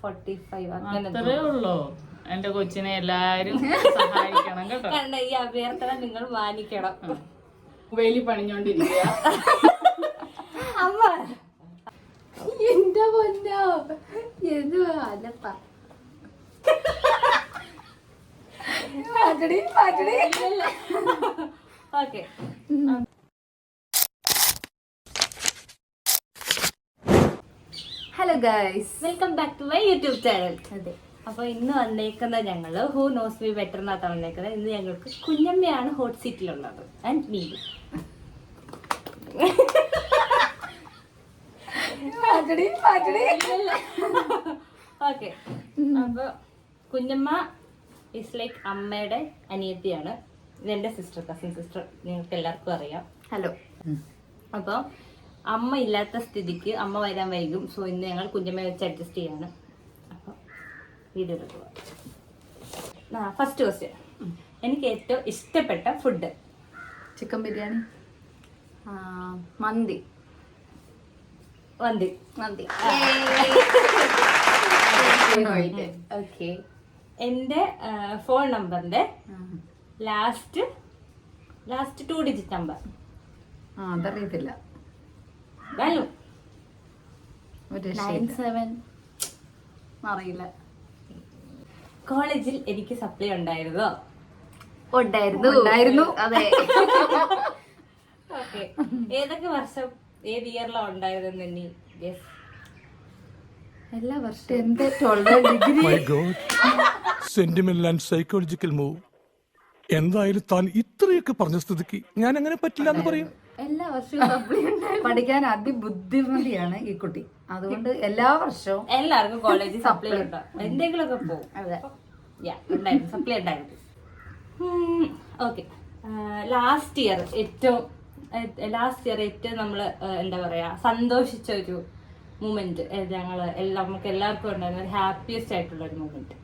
45 അത്രേ ഉള്ളൂ. എന്റെ കൊച്ചിനെ എല്ലാരും സഹായിക്കണം കേട്ടോ. കാരണം ഈ അഭ്യർത്ഥന നിങ്ങൾ മാനിക്കണം. വേലി പണിഞ്ഞോണ്ടിരിക്കുക. അമ്മ എന്റെ പൊന്നോ എന്ത് അല്ലപ്പ okay. Hello guys, welcome back to my YouTube channel. അതെ, അപ്പൊ ഇന്ന് വന്നേക്കുന്ന ഞങ്ങള് ഹൂ നോസ് മീ ബെറ്റർ എന്നാണ് വന്നേക്കുന്നത്. ഇന്ന് ഞങ്ങൾക്ക് കുഞ്ഞമ്മയാണ് ഹോട്ട് സീറ്റിലുള്ളത് ആൻഡ് നീലു. ഓക്കെ, അപ്പൊ കുഞ്ഞമ്മ ഇസ് ലൈക്ക് അമ്മയുടെ അനിയത്തിയാണ്. ഇതെന്റെ സിസ്റ്റർ, കസിൻ സിസ്റ്റർ, നിങ്ങൾക്ക് എല്ലാവർക്കും അറിയാം. ഹലോ. അപ്പോൾ അമ്മ ഇല്ലാത്ത സ്ഥിതിക്ക് അമ്മ വരാൻ വൈകും. സോ ഇന്ന് ഞങ്ങൾ കുഞ്ഞമ്മയെ വെച്ച് അഡ്ജസ്റ്റ് ചെയ്യാണ്. അപ്പോൾ വീഡിയോ എടുക്കുക. ഫസ്റ്റ് ക്വസ്റ്റ്യൻ, എനിക്ക് ഏറ്റവും ഇഷ്ടപ്പെട്ട ഫുഡ്? ചിക്കൻ ബിരിയാണി, മന്തി. മന്തി. മന്തി. ഓക്കെ. എൻ്റെ ഫോൺ നമ്പറിന്റെ ലാസ്റ്റ് 2 ഡിജിറ്റ് നമ്പർ? അതറിയത്തില്ല. 97. അറിയില്ല. കോളേജിൽ എനിക്ക് സപ്ലൈ ഉണ്ടായിരുന്നോ? ഉണ്ടായിരുന്നു. അതെ. ഓക്കെ. ഏതൊക്കെ വർഷം, ഏത് ഇയറിലാണ് ഉണ്ടായതെന്ന് ഇനി ഗസ്? എല്ലാ വർഷവും. Degree. My God. Sentimental and psychological move. എന്തായാലും താൻ ഇത്രയൊക്കെ പറഞ്ഞ സ്ഥിതിക്ക് ഞാൻ അങ്ങനെ പറ്റില്ല എന്ന് പറയും. എല്ലാ വർഷവും പഠിക്കാൻ അതിബുദ്ധിമതിയാണ് ഈ കുട്ടി. അതുകൊണ്ട് എല്ലാ വർഷവും എല്ലാവർക്കും കോളേജിൽ സപ്ലൈ ഉണ്ടാവും, എന്തെങ്കിലുമൊക്കെ പോകും. അതെ, സപ്ലൈ ഉണ്ടായിരുന്നു. ഓക്കെ. ലാസ്റ്റ് ഇയർ ഏറ്റവും നമ്മള് എന്താ പറയാ സന്തോഷിച്ച ഒരു മൂമെന്റ് നമുക്ക് എല്ലാവർക്കും ഉണ്ടായിരുന്ന ഒരു ഹാപ്പിയസ്റ്റ് ആയിട്ടുള്ള ഒരു മൂമെന്റ്?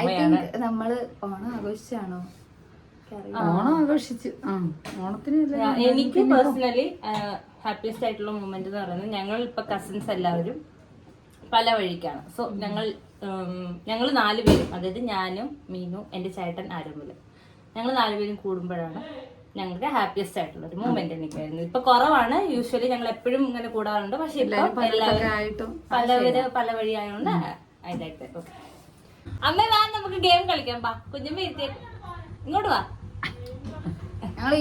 ഐ തിങ്ക് നമ്മള് ഓണം ആഘോഷിച്ചാണോ? ഓണം ആഘോഷിച്ചു. ഓണത്തിന് എനിക്ക് പേഴ്സണലി ഹാപ്പിയസ്റ്റ് ആയിട്ടുള്ള മൂമെന്റ് എന്ന് പറയുന്നത്, ഞങ്ങൾ ഇപ്പൊ കസിൻസ് എല്ലാവരും പല വഴിക്കാണ്. സോ ഞങ്ങൾ 4 പേരും, അതായത് ഞാനും മീനു, എന്റെ ചേട്ടൻ ആരുമില്ല, ഞങ്ങൾ 4 പേരും കൂടുമ്പോഴാണ് ഞങ്ങൾക്ക് ഹാപ്പിയസ്റ്റ് ആയിട്ടുള്ള ഒരു മൂമെന്റ് എനിക്കായിരുന്നു. ഇപ്പൊ കുറവാണ്, യൂഷ്വലി ഞങ്ങൾ എപ്പോഴും ഇങ്ങനെ കൂടാറുണ്ട്. പക്ഷെ ഇപ്പൊ എല്ലാവരും പല വഴി ആയതുകൊണ്ട് അതിലായിട്ട്. ഓക്കെ, അമ്മ വാ നമുക്ക് ഗെയിം കളിക്കാം. വാ കുഞ്ഞമ്മ ഇരുത്തി, ഇങ്ങോട്ട് വാ.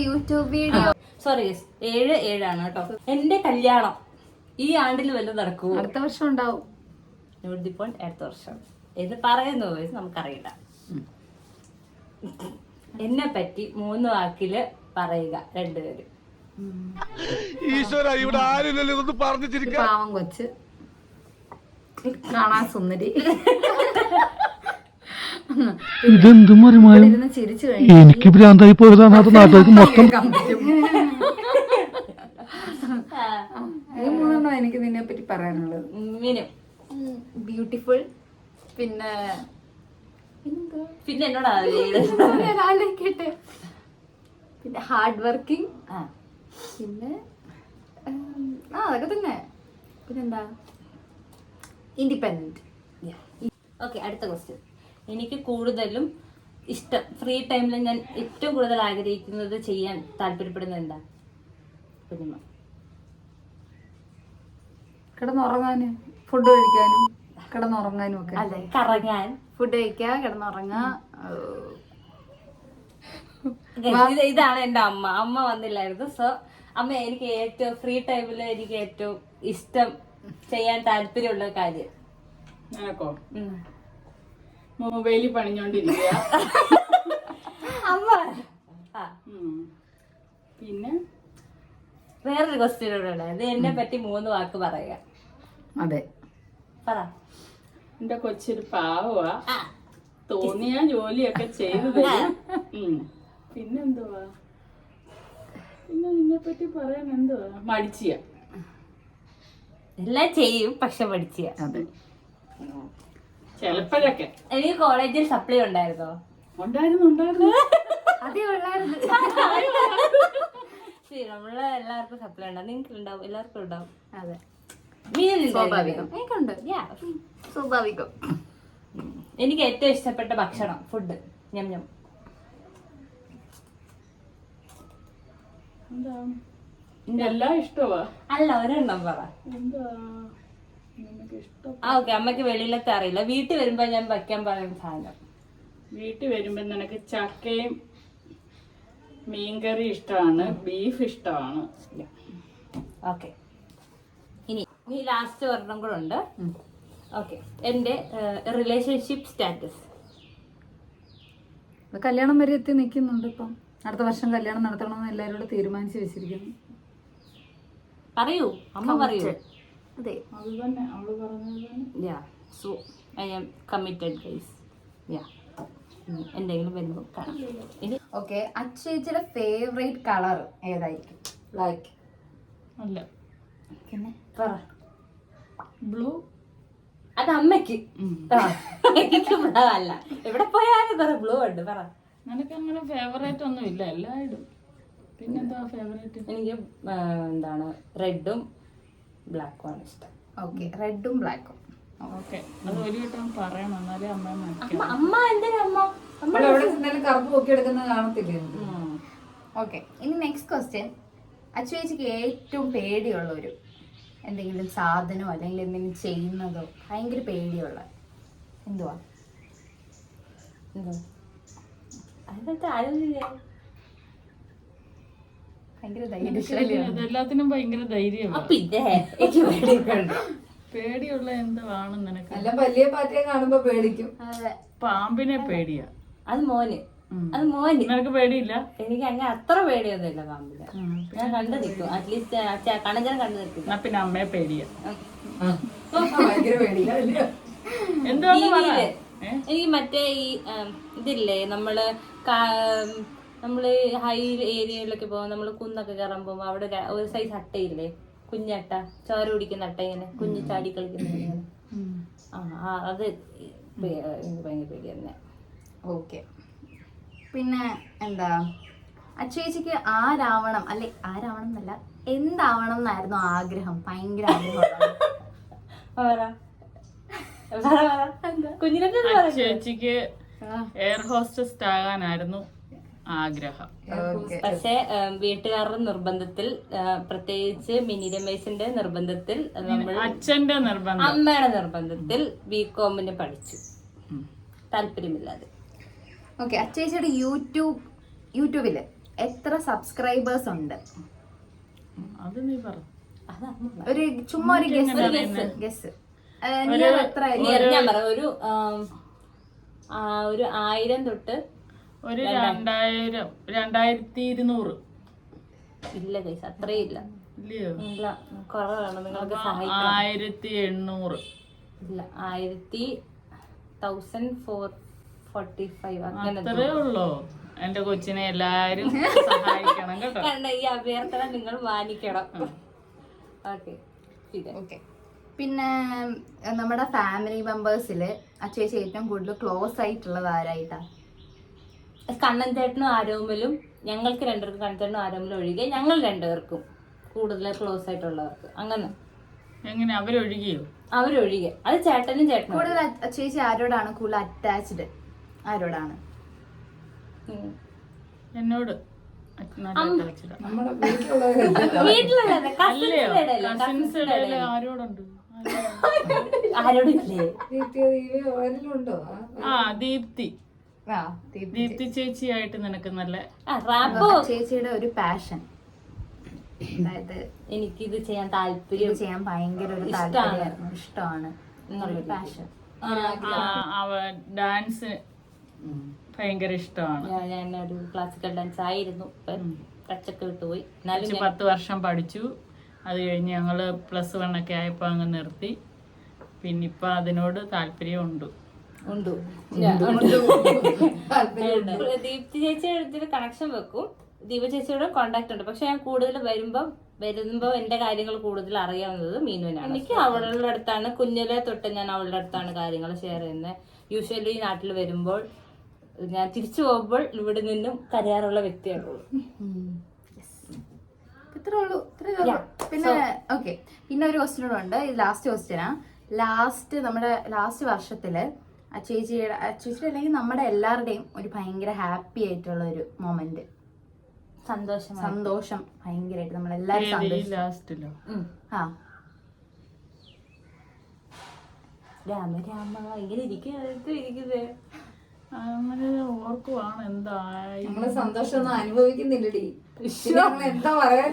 യൂട്യൂബ് വീഡിയോ, സോറി 7 ആണ് കേട്ടോ. എന്റെ കല്യാണം ഈ ആണ്ടിൽ വല്ലതും നടക്കുമോ? അടുത്ത വർഷം ഉണ്ടാവും. അടുത്ത വർഷം എന്ന് പറയുന്നു, നമുക്കറിയില്ല. എന്നെ പറ്റി 3 വാക്കില് പറയുക രണ്ടുപേരും. ഈശ്വര, ഇവിടെ ആരില്ലല്ലോ ഇതൊന്ന് പറഞ്ഞു ചിരിക്കാൻ. പാവം കൊച്ച്, കാണാൻ സുന്ദരി. ഇതെന്ത് മറിമായും ചിരിച്ചു എനിക്ക് ഭ്രാന്തായി പോയതാണ്. അത് നാട്ടുകാർക്ക് മൊത്തം. ഈ 3 എനിക്ക് നിന്നെ പറ്റി പറയാനുള്ളത്. മീനു ബ്യൂട്ടിഫുൾ, പിന്നെ എന്നോടാ ആലോചിക്കട്ടെ, പിന്നെ ഹാർഡ് വർക്കിംഗ്, പിന്നെ അതൊക്കെ തന്നെ. പിന്നെന്താ, ഇൻഡിപെൻഡന്റ്. ഓക്കെ, അടുത്ത ക്വസ്റ്റ്യൻ. എനിക്ക് കൂടുതലും ഇഷ്ടം ഫ്രീ ടൈമിൽ ഞാൻ ഏറ്റവും കൂടുതൽ ആഗ്രഹിക്കുന്നത്, ചെയ്യാൻ താല്പര്യപ്പെടുന്നത് എന്താ കുഞ്ഞമ്മ? കിടന്നുറങ്ങാനും ഫുഡ് കഴിക്കാനും കിടന്നുറങ്ങാനും ഒക്കെ. അതെ, കറങ്ങാൻ, ഫുഡ് കഴിക്കുക, കിടന്നുറങ്ങുക. ഇതാണ് എന്റെ അമ്മ വന്നില്ലായിരുന്നു. സോ അമ്മ, എനിക്ക് ഏറ്റവും ഫ്രീ ടൈമിൽ എനിക്ക് ഏറ്റവും ഇഷ്ടം, ചെയ്യാൻ താല്പര്യമുള്ള കാര്യം? നിനക്കോ? മൊബൈലിൽ പണിഞ്ഞോണ്ടിരിക്കുക. അമ്മ പിന്നെ വേറൊരു ക്വസ്റ്റ്യൻ കൂടെ ഉണ്ടായത്, എന്നെ പറ്റി 3 വാക്ക് പറയുക. അതെ, പറ. എന്റെ കൊച്ചൊരു പാവമാ, തോന്നിയ ജോലിയൊക്കെ ചെയ്തു തരും. പിന്നെന്തുവാ, പിന്നെ നിന്നെ പറ്റി പറയാൻ എന്തുവാ, മടിച്ചിയ. എല്ലാം ചെയ്യും, പക്ഷെ പഠിച്ചിയ. അതെ, ചെലപ്പോഴൊക്കെ. എനിക്ക് കോളേജിൽ സപ്ലൈ ഉണ്ടായിരുന്നോ? ഉണ്ടായിരുന്നു. അതേ ഉള്ളായിരുന്നു. നമ്മള് എല്ലാവർക്കും സപ്ലൈ ഉണ്ടാവും, നിങ്ങൾക്ക് ഉണ്ടാവും, എല്ലാവർക്കും ഉണ്ടാവും. അതെ, മീനുണ്ടായിരുന്നു. സ്വാഭാവികം. എനിക്കുണ്ട്, സ്വാഭാവികം. എനിക്ക് ഏറ്റവും ഇഷ്ടപ്പെട്ട ഭക്ഷണം ഫുഡ് ഞം ഞം. എന്താ എല്ലാം ഇഷ്ടമാ. അല്ല ഒരെണ്ണം പറ. എന്താ നിനക്ക് ഇഷ്ടം? ഓക്കെ, അമ്മക്ക് വെളിയിലത്തെ അറിയില്ല. വീട്ടിൽ വരുമ്പോ ഞാൻ വയ്ക്കാൻ പറയുന്ന സാധനം. വീട്ടിൽ വരുമ്പോ നിനക്ക് ചക്കയും മീൻകറി ഇഷ്ടമാണ്, ബീഫ് ഇഷ്ടമാണ്. ഓക്കെ, ഇനി ലാസ്റ്റ് ഒരെണ്ണം കൂടെ ഉണ്ട്. ഓക്കെ, എന്റെ റിലേഷൻഷിപ്പ് സ്റ്റാറ്റസ്. കല്യാണം വരെ എത്തി നിൽക്കുന്നുണ്ട്. ഇപ്പം അടുത്ത വർഷം കല്യാണം നടത്തണമെന്ന് എല്ലാവരോടും തീരുമാനിച്ചു വെച്ചിരിക്കുന്നു. പറയൂ, അമ്മ പറയൂ. അതെ, അത് തന്നെ അവള് പറഞ്ഞത് തന്നെ. So I am committed guys. എന്തെങ്കിലും വരുമ്പോൾ കാണാം. ഇനി ഓക്കെ, അച്ചേച്ചിയുടെ ഫേവറേറ്റ് കളർ ഏതായിരിക്കും? ലൈക്ക് അല്ല, പിന്നെ പറ. ബ്ലൂ. അത് അമ്മയ്ക്ക്. എനിക്ക് ബ്ലൂ അല്ല. എവിടെ പോയാലും പറ ബ്ലൂ ഉണ്ട്. പറ. നിനക്ക് അങ്ങനെ ഫേവറേറ്റ് ഒന്നും ഇല്ല, എല്ലാം ഇടും. പിന്നെന്താ ഫേവറേറ്റ്? എനിക്ക് എന്താണ് റെഡും ബ്ലാക്കും ആണ് ഇഷ്ടം. ഓക്കെ, റെഡും ബ്ലാക്കും. ഓക്കെ, അത് ഒരു വട്ടം പറയണം, എന്നാലേ അമ്മ മനസ്സിലാവും. അമ്മ എന്തിനാ അമ്മ? കറുപ്പ് പൊക്കി എടുക്കുന്നത് കാണത്തില്ലേ? ഓക്കെ, ഇനി നെക്സ്റ്റ് ക്വസ്റ്റ്യൻ. അച്ചുവേച്ചിക്ക് ഏറ്റവും പേടിയുള്ള എന്തെങ്കിലും സാധനമോ അല്ലെങ്കിൽ എന്തെങ്കിലും ചെയ്യുന്നതോ ഭയങ്കര പേടിയുള്ള എന്തുവാ? അതിനകത്ത് ആരോഗ്യ ഭയങ്കര ധൈര്യശാലിയാണ്. എല്ലാത്തിനും ഭയങ്കര ധൈര്യമാണ്. പിന്നെ എനിക്ക് പേടിയൊക്കെ ഉണ്ട്. പേടിയുള്ള എന്താണ് നിനക്ക്? എല്ലാം വലിയ പാറ്റയെ കാണുമ്പോ പേടിക്കും. അതെ, പാമ്പിനെ പേടിയാ. അത് മോന്. നിനക്ക് പേടിയില്ല? എനിക്ക് അങ്ങനെ അത്ര പേടിയൊന്നുമില്ല പാമ്പില്ല. ഞാൻ കണ്ടു നിൽക്കും. അറ്റ്ലീസ്റ്റ് കണഞ്ചൻ കണ്ടു നിൽക്കും. എന്നാ പിന്നെ അമ്മയെ പേടിയാ. ഭയങ്കര പേടിയാ. എന്തുവാന്ന് പറ. എനിക്ക് മറ്റേ ഈ ഇതില്ലേ, നമ്മള് ഹൈ ഏരിയയിലൊക്കെ പോകുമ്പോ നമ്മള് കുന്നൊക്കെ കയറാൻ പോകുമ്പോ അവിടെ ഒരു സൈസ് അട്ടയില്ലേ, കുഞ്ഞട്ട, ചോര കുടിക്കുന്ന അട്ട, ഇങ്ങനെ കുഞ്ഞു ചാടി കളിക്കുന്ന. അത് എനിക്ക് ഭയങ്കര പേടി തന്നെ. ഓക്കെ. പിന്നെ എന്താ, അച്ചുവേച്ചിക്ക് ആരാവണം എന്നല്ല, എന്താവണം എന്നായിരുന്നു ആഗ്രഹം? ഭയങ്കര കുഞ്ഞിനൊക്കെ ചേച്ചിക്ക് എയർ ഹോസ്റ്റസ് ആകാനായിരുന്നു ആഗ്രഹം. പക്ഷെ വീട്ടുകാരുടെ നിർബന്ധത്തിൽ, പ്രത്യേകിച്ച് മിനി രമേശിന്റെ നിർബന്ധത്തിൽ, അച്ഛന്റെ നിർബന്ധം, അമ്മയുടെ നിർബന്ധത്തിൽ ബികോമിന് പഠിച്ചു, താല്പര്യമില്ലാതെ. ഓക്കെ, അച്ചുവേച്ചിയുടെ യൂട്യൂബില് എത്ര സബ്സ്ക്രൈബേഴ്സ് ഉണ്ട്? അത് നീ പറ. ഒരു ചുമ്മാ ഒരു ഗസ്. ഞാൻ പറയാം, ഒരു 1000 തൊട്ട് ഒരു 2200. ഇല്ല കൈസ്, അത്രയും ഇല്ല. ഇല്ലയോ? ഇല്ല, കുറവാണ്. നിങ്ങൾക്ക് 1800. ഇല്ല, 1445 അങ്ങനെ. അത്രേ ഉള്ളോ? എന്റെ കൊച്ചിനെ എല്ലാരും സഹായിക്കണം കേട്ടോ. കണ്ട, ഈ അഭ്യർത്ഥന നിങ്ങൾ മാനിക്കണം. ഓക്കെ. പിന്നെ നമ്മുടെ ഫാമിലി മെമ്പേഴ്സില് അച്ചുവേച്ചി ഏറ്റവും കൂടുതൽ ക്ലോസ് ആയിട്ടുള്ളത് ആരായിട്ടാ? കണ്ണൻ ചേട്ടനും ആരോമലും, ഞങ്ങൾക്ക് രണ്ടുപേർക്കും കണ്ണൻ ചേട്ടനും ആരോമലും ഒഴികെ ഞങ്ങൾ രണ്ടുപേർക്കും കൂടുതൽ ക്ലോസ് ആയിട്ടുള്ളവർക്ക്. അങ്ങനെ എങ്ങനെ അവരൊഴുകിയോ? അവരൊഴികെ. അത് ചേട്ടനും ചേട്ടനും. കൂടുതൽ അച്ചുവേച്ചി ആരോടാണ് കൂടുതൽ അറ്റാച്ച്ഡ്? ആരോടാണ്? എന്നോട്. ആരോടുണ്ട്? ആരോടില്ലേ? ആ, ദീപ്തി. ദീപ്തി ചേച്ചിയായിട്ട് നിനക്ക് നല്ല ചേച്ചിയുടെ ഒരു പാഷൻ, അതായത് എനിക്കിത് ചെയ്യാൻ താല്പര്യം, ചെയ്യാൻ ഭയങ്കര ഒരു താല്പര്യമായിരുന്നു, ഇഷ്ടമാണ് എന്നുള്ള പാഷൻ. ഡാൻസ് ഭയങ്കര ഇഷ്ടമാണ്. ഞാനൊരു ക്ലാസിക്കൽ ഡാൻസ് ആയിരുന്നു, ടച്ചൊക്കെ വിട്ടുപോയി. 10 വർഷം പഠിച്ചു. അത് കഴിഞ്ഞ് ഞങ്ങള് +1 ഒക്കെ ആയപ്പോ അങ്ങ് നിർത്തി. പിന്നെ ഇപ്പൊ അതിനോട് താല്പര്യം ഉണ്ട്. ദീപ്തി ചേച്ചിയുടെ കണക്ഷൻ വെക്കും, ദീപ ചേച്ചിയുടെ കോണ്ടാക്ട് ഉണ്ട്. പക്ഷെ ഞാൻ കൂടുതൽ വരുമ്പോ എന്റെ കാര്യങ്ങൾ കൂടുതൽ അറിയാവുന്നത് മീനുവിനാണ്. എനിക്ക് അവളുടെ അടുത്താണ്, കുഞ്ഞിലെ തൊട്ട് ഞാൻ അവളുടെ അടുത്താണ് കാര്യങ്ങൾ ഷെയർ ചെയ്യുന്നത്. യൂഷ്വലി നാട്ടിൽ വരുമ്പോൾ, ഞാൻ തിരിച്ചു പോകുമ്പോൾ ഇവിടെ നിന്നും കരയാറുള്ള വ്യക്തിയാണുള്ളൂ. ഇത്രേ ഉള്ളൂ. പിന്നെ ഓക്കെ, പിന്നെ ഒരു ക്വസ്റ്റ്യൻ കൂടെ ഉണ്ട്. ഇത് ലാസ്റ്റ് ക്വസ്റ്റ്യനാ. നമ്മുടെ ലാസ്റ്റ് വർഷത്തില് ആ ചേച്ചിയുടെ അല്ലെങ്കിൽ നമ്മുടെ എല്ലാവരുടെയും ഒരു ഭയങ്കര ഹാപ്പി ആയിട്ടുള്ള ഒരു മൊമെന്റ്. സന്തോഷം ഭയങ്കരമായിട്ട് നമ്മളെല്ലാരും സന്തോഷം. ലാസ്റ്റിലോ ആ രാമ ഇങ്ങനെ ഇരിക്കുന്നേ. അങ്ങനെ ഓർക്കുവാണ് എന്തായി. നമ്മള് സന്തോഷം ഒന്നും അനുഭവിക്കുന്നില്ലടി. എന്താ പറയാ,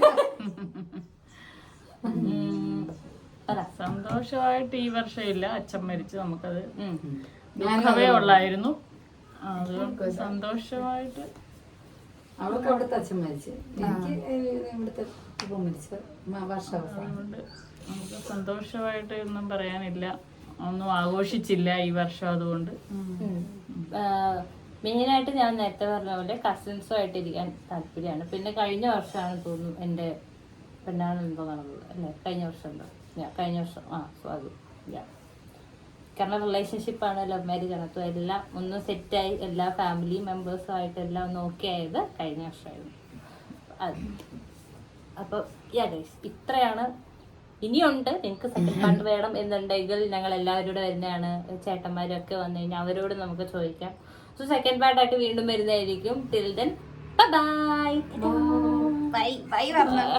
സന്തോഷമായിട്ട് ഈ വർഷം ഇല്ല, അച്ഛൻ മരിച്ചു, നമുക്കത് ദുഃഖമേ ഉള്ളായിരുന്നു. അതുകൊണ്ട് സന്തോഷമായിട്ട് അവൾക്ക് അവിടുത്തെ അച്ഛൻ മരിച്ചു, എനിക്ക് ഇവിടുത്തെ മരിച്ച വർഷാവസാനം. അതുകൊണ്ട് നമുക്ക് സന്തോഷമായിട്ട് ഒന്നും പറയാനില്ല, ഒന്നും ആഘോഷിച്ചില്ല ഈ വർഷം. അതുകൊണ്ട് മെയിനായിട്ട് ഞാൻ നേരത്തെ പറഞ്ഞ പോലെ കസിൻസുമായിട്ട് ഇരിക്കാൻ താല്പര്യമാണ്. പിന്നെ കഴിഞ്ഞ വർഷമാണ് തോന്നുന്നു എൻ്റെ പെണ്ണാണ് എന്തോ നടന്നത് അല്ലേ, കഴിഞ്ഞ വർഷം എന്തോ കഴിഞ്ഞ വർഷം സോ അത് കാരണം റിലേഷൻഷിപ്പാണ്, ലവ് മാരേജ് ആണ്. അപ്പോൾ എല്ലാം ഒന്ന് സെറ്റായി എല്ലാ ഫാമിലി മെമ്പേഴ്സുമായിട്ട് എല്ലാം ഒന്ന് ഓക്കെ ആയത് കഴിഞ്ഞ വർഷമായിരുന്നു. അത് അപ്പോൾ ഗൈസ് ഇത്രയാണ്. ഇനിയുണ്ട്, നിങ്ങൾക്ക് സെക്കൻഡ് പാർട്ട് വേണം എന്നുണ്ടെങ്കിൽ ഞങ്ങൾ എല്ലാവരും കൂടെ വരുന്നതാണ്. ചേട്ടന്മാരൊക്കെ വന്നു കഴിഞ്ഞാൽ അവരോട് നമുക്ക് ചോദിക്കാം. സോ സെക്കൻഡ് പാർട്ടായിട്ട് വീണ്ടും വരുന്നതായിരിക്കും. Till then bye bye. Bye bye പറഞ്ഞു.